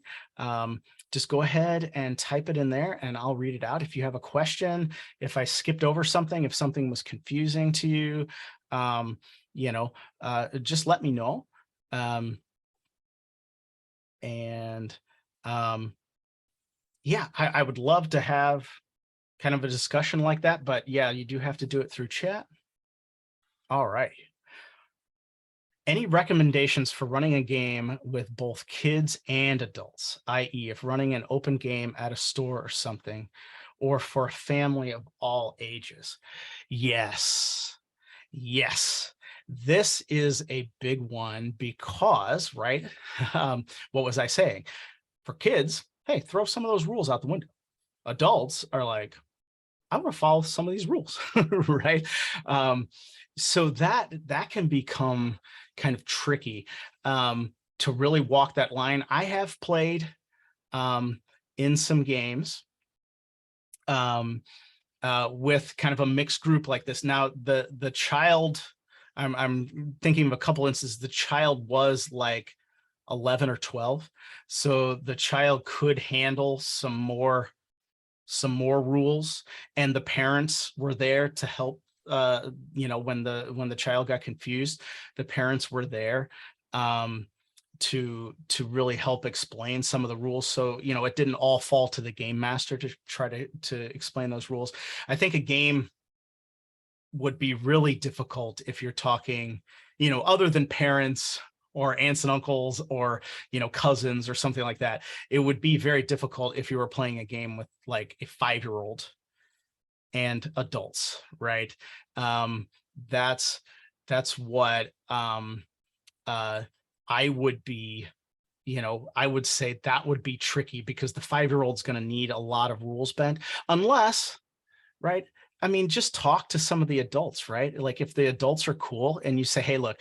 just go ahead and type it in there and I'll read it out. If you have a question, if I skipped over something, if something was confusing to you, just let me know. Yeah, I would love to have kind of a discussion like that, but yeah, you do have to do it through chat. All right. Any recommendations for running a game with both kids and adults, i.e. if running an open game at a store or something, or for a family of all ages? Yes. This is a big one because, right, what was I saying? For kids, hey, throw some of those rules out the window. Adults are like, I want to follow some of these rules, right? So that can become kind of tricky to really walk that line. I have played in some games with kind of a mixed group like this. Now, the child, I'm thinking of a couple instances. The child was like 11 or 12, so the child could handle some more rules, and the parents were there to help. When the child got confused, the parents were there to really help explain some of the rules, so it didn't all fall to the game master to try to explain those rules. I think a game would be really difficult if you're talking, other than parents or aunts and uncles or cousins or something like that. It would be very difficult if you were playing a game with like a 5-year-old and adults, right? That's what I would be, I would say that would be tricky, because the 5-year-old's going to need a lot of rules bent, unless, right? I mean, just talk to some of the adults, right? Like if the adults are cool and you say, hey, look,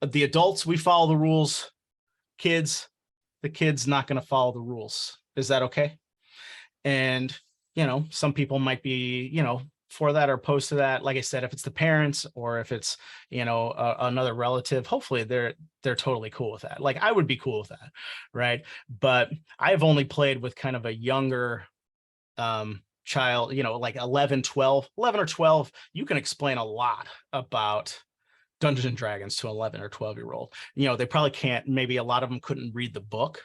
the adults, we follow the rules. Kids, the kid's not going to follow the rules. Is that okay? And, some people might be, for that or opposed to that. Like I said, if it's the parents or if it's, another relative, hopefully they're totally cool with that. Like I would be cool with that, right? But I've only played with kind of a younger child, like 11 or 12. You can explain a lot about Dungeons and Dragons to 11 or 12-year-old. They probably can't, maybe a lot of them couldn't read the book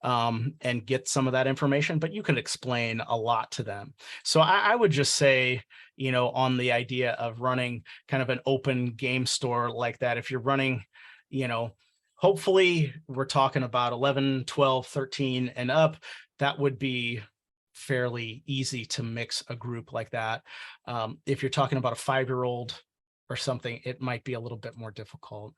and get some of that information, but you can explain a lot to them. So I would just say, on the idea of running kind of an open game store like that, if you're running, hopefully we're talking about 11, 12, 13 and up, that would be fairly easy to mix a group like that. If you're talking about a 5-year-old or something, it might be a little bit more difficult.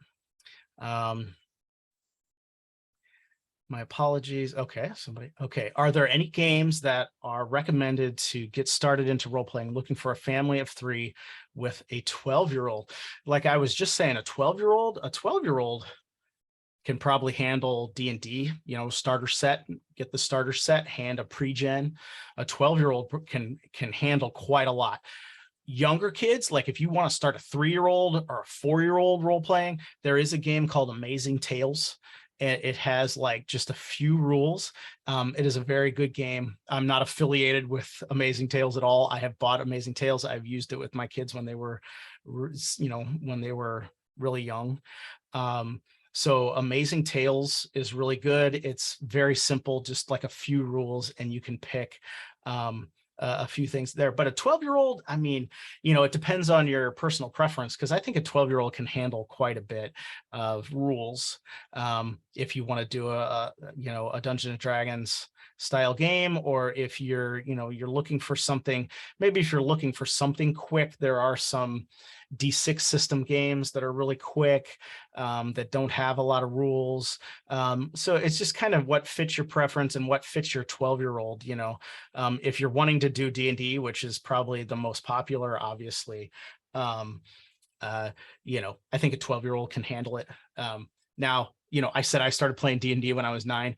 My apologies. Okay, okay. Are there any games that are recommended to get started into role-playing, looking for a family of 3 with a 12-year-old? Like I was just saying, a 12-year-old can probably handle D&D, starter set, get the starter set, hand a pre-gen. A 12-year-old can handle quite a lot. Younger kids, like if you want to start a 3-year-old or a 4-year-old role playing, there is a game called Amazing Tales. It has like just a few rules. It is a very good game. I'm not affiliated with Amazing Tales at all. I have bought Amazing Tales. I've used it with my kids when they were, when they were really young. So Amazing Tales is really good. It's very simple, just like a few rules, and you can pick a few things there. But a 12-year-old, I mean, it depends on your personal preference, because I think a 12-year-old can handle quite a bit of rules. If you want to do a Dungeons and Dragons style game, or if you're looking for something, maybe if you're looking for something quick, there are some D6 system games that are really quick, that don't have a lot of rules. So it's just kind of what fits your preference and what fits your 12-year-old. If you're wanting to do D&D, which is probably the most popular, obviously, I think a 12-year-old can handle it. Now, I said I started playing D&D when I was 9.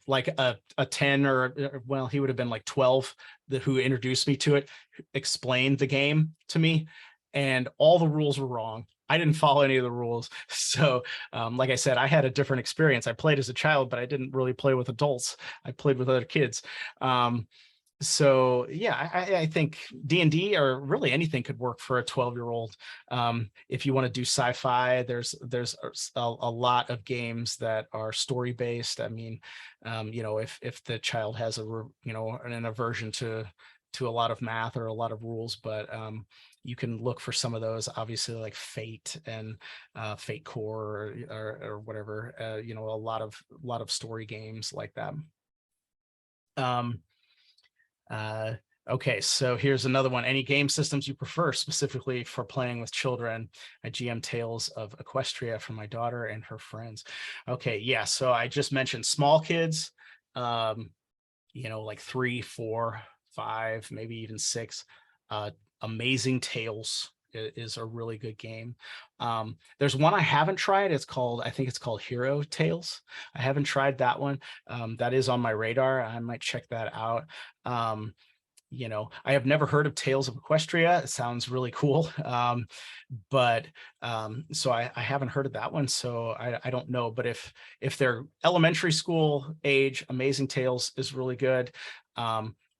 Like a 10 or well, he would have been like 12, who introduced me to it, explained the game to me, and all the rules were wrong. I didn't follow any of the rules. So like I said, I had a different experience. I played as a child, but I didn't really play with adults. I played with other kids. So yeah, I think D&D or really anything could work for a 12-year-old. If you want to do sci-fi, there's a lot of games that are story based. I mean, if the child has an aversion to a lot of math or a lot of rules, but you can look for some of those, obviously, like Fate and Fate Core or whatever. A lot of story games like that. Okay, so here's another one. Any game systems you prefer specifically for playing with children? I GM Tales of Equestria for my daughter and her friends. Okay, yeah, so I just mentioned small kids, like 3, 4, 5, maybe even 6. Amazing Tales is a really good game. There's one I haven't tried. I think it's called Hero Tales. I haven't tried that one. That is on my radar. I might check that out. you know, I have never heard of Tales of Equestria. It sounds really cool. But so I haven't heard of that one. So I don't know. But if they're elementary school age, Amazing Tales is really good.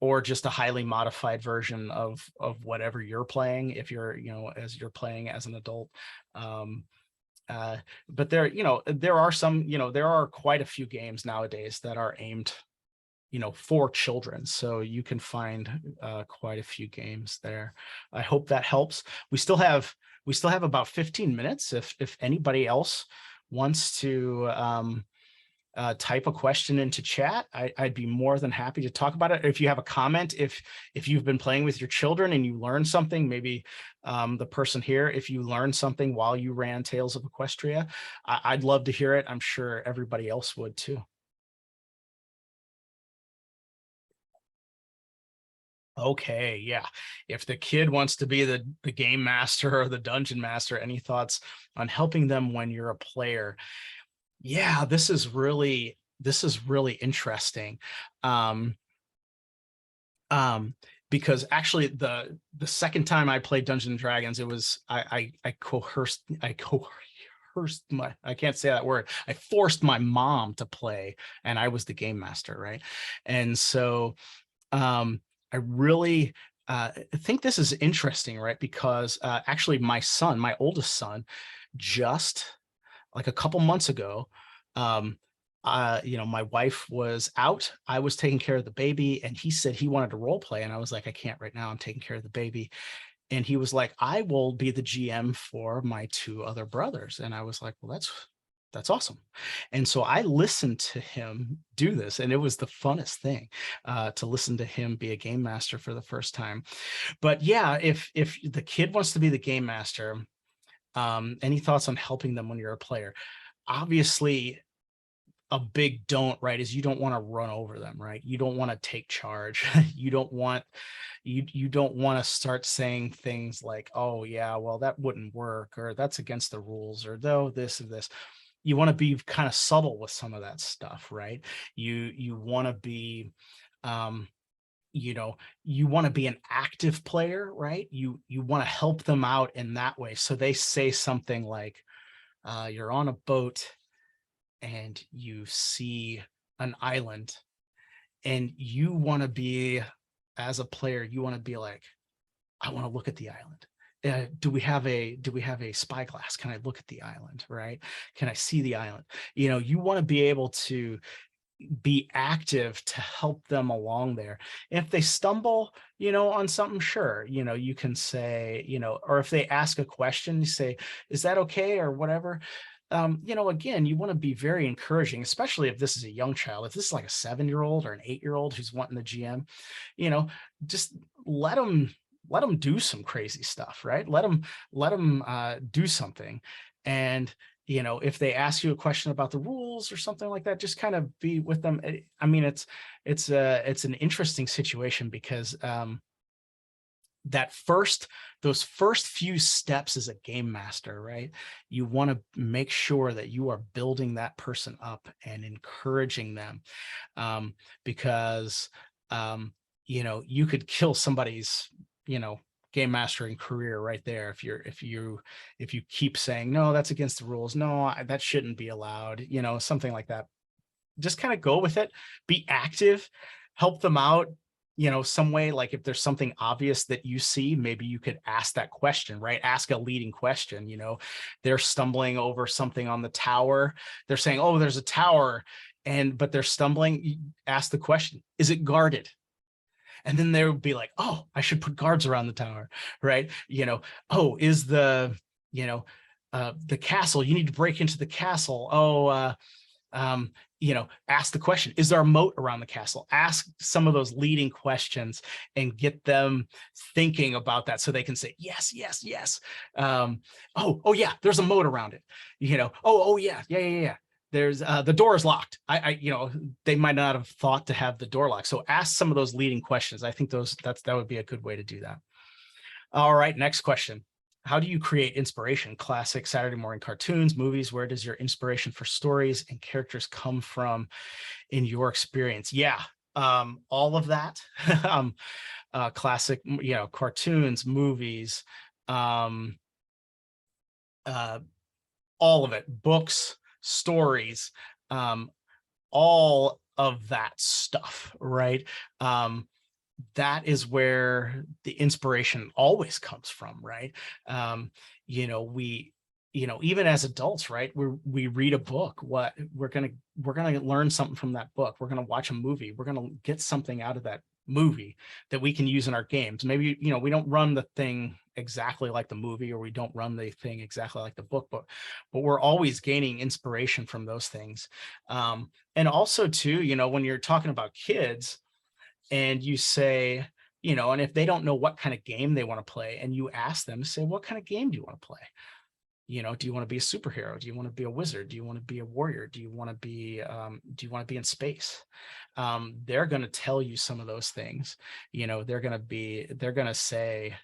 Or just a highly modified version of whatever you're playing, if you're, you know, as you're playing as an adult. Uh, but there, you know, there are some, you know, there are quite a few games nowadays that are aimed, you know, for children. So you can find quite a few games there. I hope that helps. We still have about 15 minutes. If anybody else wants to type a question into chat, I'd be more than happy to talk about it. If you have a comment, if you've been playing with your children and you learned something, maybe the person here, if you learned something while you ran Tales of Equestria, I'd love to hear it. I'm sure everybody else would too. Okay, yeah. If the kid wants to be the game master or the dungeon master, any thoughts on helping them when you're a player? Yeah, this is really interesting. Um, because actually the second time I played Dungeons and Dragons, it was I coerced my, I can't say that word. I forced my mom to play, and I was the game master, right? And so I really think this is interesting, right? Because actually my son, my oldest son, just like a couple months ago, um, you know, my wife was out, I was taking care of the baby, and he said he wanted to role play. And I was like, I can't right now, I'm taking care of the baby. And he was like, I will be the GM for my two other brothers. And I was like, well, that's awesome. And so I listened to him do this, and it was the funnest thing to listen to him be a game master for the first time. But yeah, if the kid wants to be the game master, any thoughts on helping them when you're a player? Obviously, a big don't, right, is you don't want to run over them, right? You don't want to take charge. You don't want you don't want to start saying things like, oh yeah, well that wouldn't work, or that's against the rules, or though this and this. You want to be kind of subtle with some of that stuff, right? You want to be you know, you want to be an active player, right? You want to help them out in that way. So they say something like, you're on a boat and you see an island, and you want to be, as a player, you want to be like, I want to look at the island. Do we have a spyglass? Can I look at the island? Right? Can I see the island? You know, you want to be able to be active to help them along there. If they stumble, you know, on something, sure, you know, you can say, you know, or if they ask a question, you say, is that okay, or whatever. You know, again, you want to be very encouraging, especially if this is a young child. If this is like a 7-year-old or an 8-year-old who's wanting the GM, you know, just let them do some crazy stuff, right? Let them do something. And you know, if they ask you a question about the rules or something like that, just kind of be with them. I mean, it's an interesting situation, because those first few steps as a game master, right? You want to make sure that you are building that person up and encouraging them, because you know, you could kill somebody's, you know, game mastering career right there if you keep saying, no, that's against the rules, no, that shouldn't be allowed, you know, something like that. Just kind of go with it, be active, help them out, you know, some way. Like if there's something obvious that you see, maybe you could ask that question, right? Ask a leading question. You know, they're stumbling over something on the tower, they're saying, oh, there's a tower, but they're stumbling. Ask the question, is it guarded? And then they would be like, oh, I should put guards around the tower, right? You know, oh, is you know, the castle, you need to break into the castle. Oh, you know, ask the question, is there a moat around the castle? Ask some of those leading questions and get them thinking about that, so they can say, yes, yes, yes. Oh yeah, there's a moat around it. You know, oh yeah. There's the door is locked. You know, they might not have thought to have the door locked. So ask some of those leading questions. I think that would be a good way to do that. All right, next question. How do you create inspiration? Classic Saturday morning cartoons, movies. Where does your inspiration for stories and characters come from in your experience? Yeah, all of that. um, Classic, cartoons, movies, um, uh, all of it, books, stories, um, all of that stuff, right? Um, that is where the inspiration always comes from, right? Um, we, even as adults, right? We read a book, what we're gonna learn something from that book. We're gonna watch a movie. We're gonna get something out of that movie that we can use in our games. Maybe, we don't run the thing exactly like the movie, or we don't run the thing exactly like the book, but we're always gaining inspiration from those things. And also too, when you're talking about kids, and you say, and if they don't know what kind of game they want to play, and you ask them, say, what kind of game do you want to play? Do you want to be a superhero? Do you want to be a wizard? Do you want to be a warrior? Do you want to be in space? They're going to tell you some of those things. They're going to say,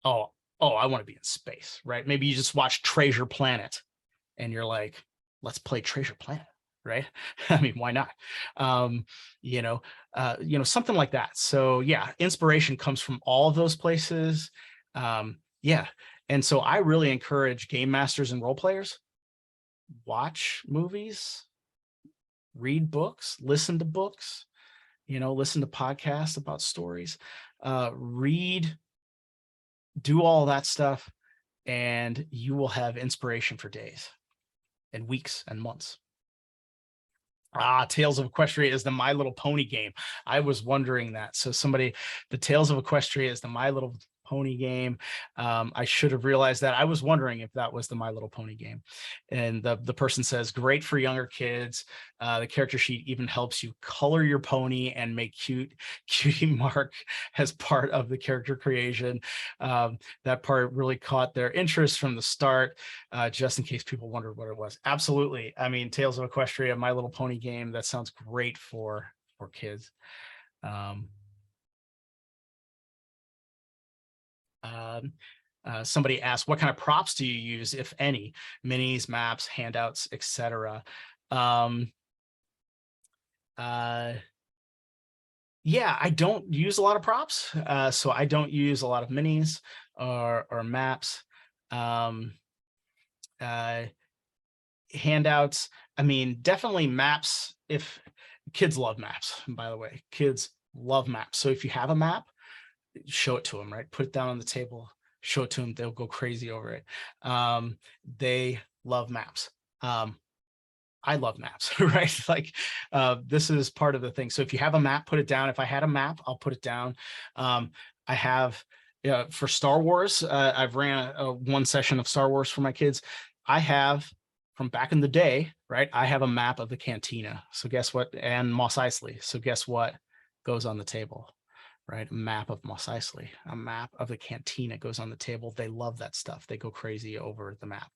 oh, I want to be in space, right? Maybe you just watch Treasure Planet and you're like, let's play Treasure Planet, right? I mean, why not? Something like that. So yeah, inspiration comes from all of those places. Yeah. And so I really encourage game masters and role players, watch movies, read books, listen to books, listen to podcasts about stories, read, do all that stuff, and you will have inspiration for days and weeks and months. Tales of Equestria is the My Little Pony game. I was wondering that. So the Tales of Equestria is the My Little Pony game. I should have realized that. I was wondering if that was the My Little Pony game. And the person says, great for younger kids. The character sheet even helps you color your pony and make cutie mark as part of the character creation. That part really caught their interest from the start, just in case people wondered what it was. Absolutely. I mean, Tales of Equestria, My Little Pony game, that sounds great for kids. Somebody asked, what kind of props do you use, if any? Minis, maps, handouts, etc. Yeah, I don't use a lot of props. So I don't use a lot of minis or maps. Handouts, I mean, definitely maps. If kids love maps, by the way, kids love maps. So if you have a map, show it to them, right? Put it down on the table, show it to them. They'll go crazy over it. They love maps. I love maps, right? Like, this is part of the thing. So if you have a map, put it down. If I had a map, I'll put it down. I have, for Star Wars, I've ran one session of Star Wars for my kids. I have, from back in the day, right? I have a map of the cantina. So guess what? And Mos Eisley. So guess what goes on the table? Right? A map of Mos Eisley, a map of the cantina goes on the table. They love that stuff. They go crazy over the map.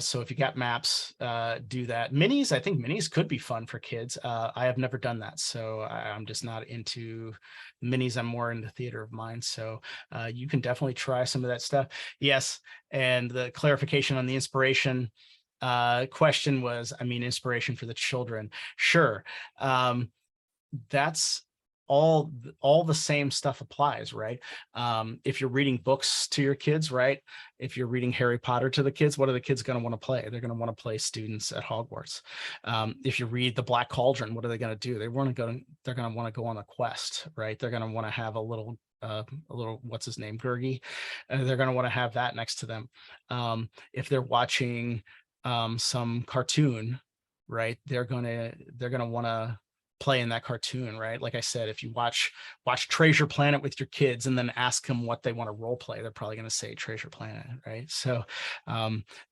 So if you got maps, do that. Minis, I think minis could be fun for kids. I have never done that, so I'm just not into minis. I'm more into theater of mind. So you can definitely try some of that stuff. Yes, and the clarification on the inspiration question was, I mean, inspiration for the children. Sure. That's all the same stuff applies, right? If you're reading books to your kids, right? If you're reading Harry Potter to the kids, what are the kids going to want to play? They're going to want to play students at Hogwarts. If you read The Black Cauldron, what are they going to do? They're going to want to go on a quest, right? They're going to want to have a little, what's his name, Gurgi. They're going to want to have that next to them. If they're watching some cartoon, right? They're going to want to play in that cartoon, right? Like I said, if you watch Treasure Planet with your kids and then ask them what they want to role play, they're probably going to say Treasure Planet, right? So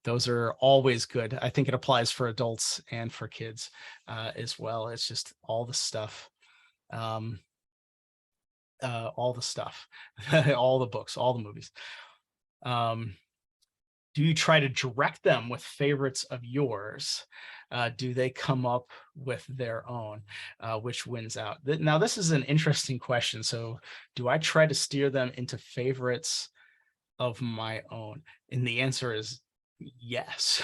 those are always good. I think it applies for adults and for kids as well. It's just all the stuff, all the stuff, all the books, all the movies. Do you try to direct them with favorites of yours? Do they come up with their own? Which wins out? Now, this is an interesting question. So do I try to steer them into favorites of my own? And the answer is yes.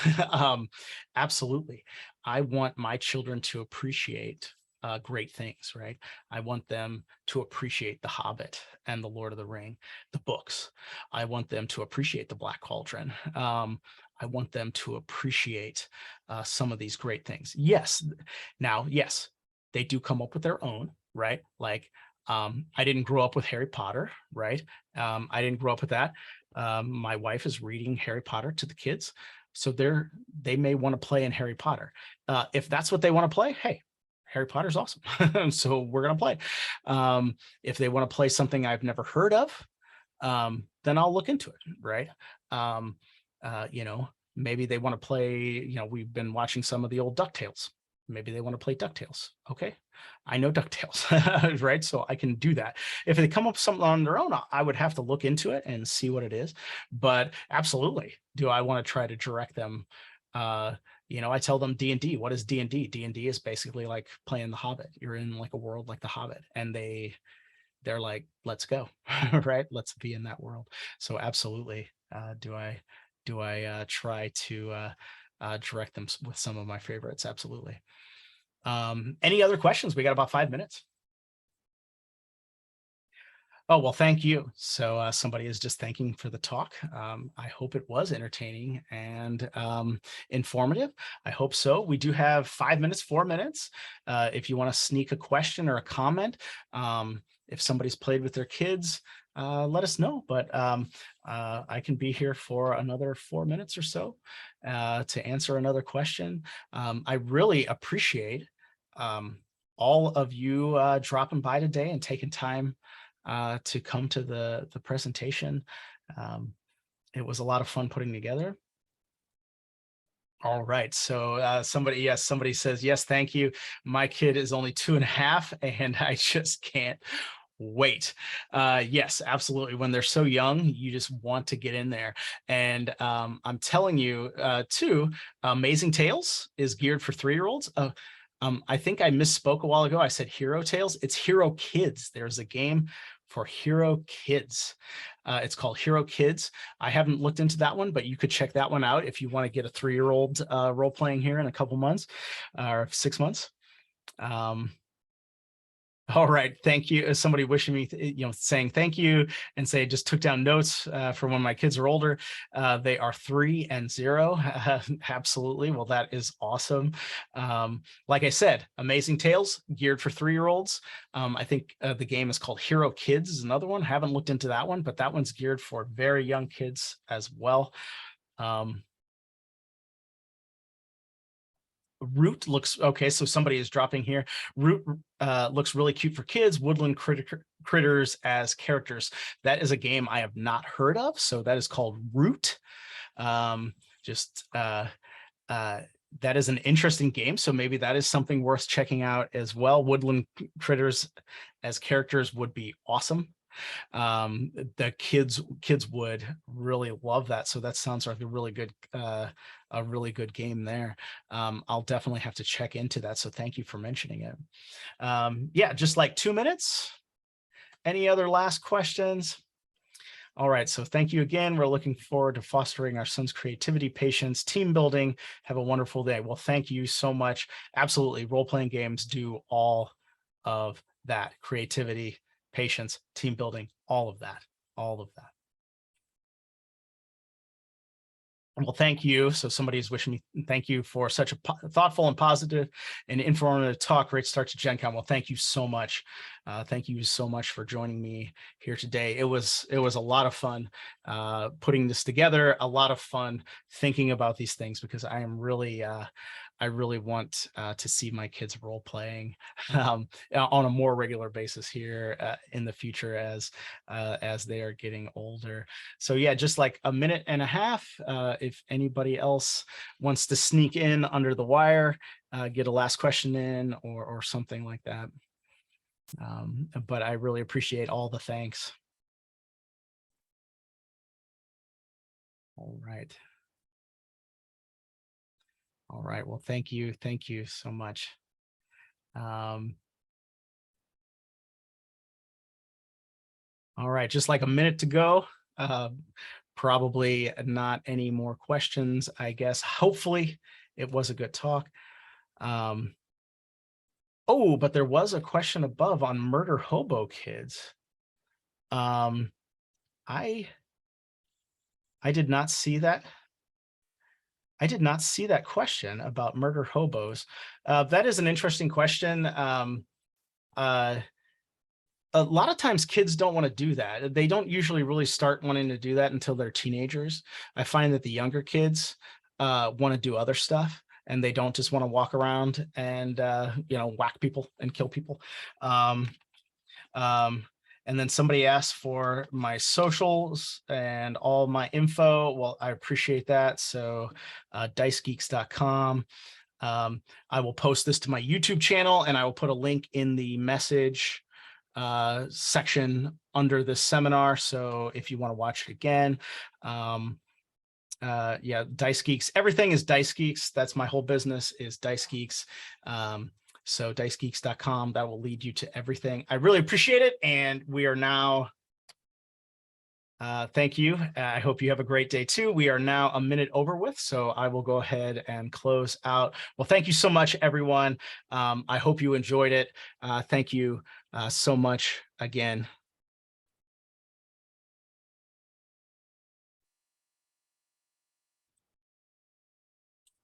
Absolutely. I want my children to appreciate great things, right? I want them to appreciate The Hobbit and The Lord of the Ring, the books. I want them to appreciate The Black Cauldron. I want them to appreciate some of these great things. Yes, now, yes, they do come up with their own, right? Like, I didn't grow up with Harry Potter, right? I didn't grow up with that. My wife is reading Harry Potter to the kids, so they may want to play in Harry Potter. If that's what they want to play, hey, Harry Potter's awesome. So we're going to play. If they want to play something I've never heard of, then I'll look into it, right? You know, maybe they want to play, you know, we've been watching some of the old DuckTales. Maybe they want to play DuckTales. Okay, I know DuckTales, right? So I can do that. If they come up with something on their own, I would have to look into it and see what it is. But absolutely, do I want to try to direct them? You know, I tell them D&D. What is D&D? D&D is basically like playing The Hobbit. You're in like a world like The Hobbit, and they're like, let's go, right? Let's be in that world. So absolutely, do I try to direct them with some of my favorites? Absolutely. Any other questions? We got about 5 minutes. Oh, well, thank you. So somebody is just thanking for the talk. I hope it was entertaining and informative. I hope so. We do have 5 minutes, 4 minutes. If you want to sneak a question or a comment, if somebody's played with their kids, let us know. But I can be here for another 4 minutes or so to answer another question. I really appreciate all of you dropping by today and taking time to come to the presentation. It was a lot of fun putting together. All right, so somebody says, yes, thank you. My kid is only 2.5 and I just can't wait. Yes, absolutely. When they're so young, you just want to get in there. And I'm telling you too, Amazing Tales is geared for 3-year-olds. I think I misspoke a while ago. I said Hero Tales. It's Hero Kids. There's a game for Hero Kids. It's called Hero Kids. I haven't looked into that one, but you could check that one out if you want to get a 3-year-old role playing here in a couple months or 6 months. All right, thank you. Somebody wishing me, saying thank you and say just took down notes for when my kids are older. They are 3 and 0. Absolutely. Well, that is awesome. Like I said, Amazing Tales geared for 3-year-olds. I think the game is called Hero Kids is another one. Haven't looked into that one, but that one's geared for very young kids as well. Root looks okay. So somebody is dropping here. Root looks really cute for kids. Woodland Critters as characters. That is a game I have not heard of. So that is called Root. That is an interesting game. So maybe that is something worth checking out as well. Woodland Critters as characters would be awesome. The kids would really love that. So that sounds like a really good game there. I'll definitely have to check into that. So thank you for mentioning it. Yeah, just like 2 minutes. Any other last questions? All right, so thank you again. We're looking forward to fostering our son's creativity, patience, team building. Have a wonderful day. Well, thank you so much. Absolutely, role-playing games do all of that. Creativity, patience, team building, all of that. Well, thank you. So somebody is wishing me thank you for such a thoughtful and positive and informative talk. Great start to Gen Con. Well, thank you so much. Thank you so much for joining me here today. It was a lot of fun putting this together, a lot of fun thinking about these things because I am really I really want to see my kids role playing on a more regular basis here in the future as they are getting older. So yeah, just like a minute and a half. If anybody else wants to sneak in under the wire, get a last question in or something like that. But I really appreciate all the thanks. All right. All right. Well, thank you. Thank you so much. All right. Just like a minute to go. Probably not any more questions, I guess. Hopefully it was a good talk. Oh, but there was a question above on murder hobo kids. I did not see that. I did not see that question about murder hobos. That is an interesting question. Uh, a lot of times kids don't want to do that. They don't usually really start wanting to do that until they're teenagers. I find that the younger kids want to do other stuff, and they don't just want to walk around and whack people and kill people. Um, um, and then somebody asked for my socials and all my info. Well, I appreciate that. So dicegeeks.com. I will post this to my YouTube channel, and I will put a link in the message section under this seminar. So if you want to watch it again, yeah, Dice Geeks, everything is Dice Geeks. That's my whole business, is Dice Geeks. So dicegeeks.com, that will lead you to everything. I really appreciate it. And we are now, thank you. I hope you have a great day too. We are now a minute over with, so I will go ahead and close out. Well, thank you so much, everyone. I hope you enjoyed it. Thank you so much again.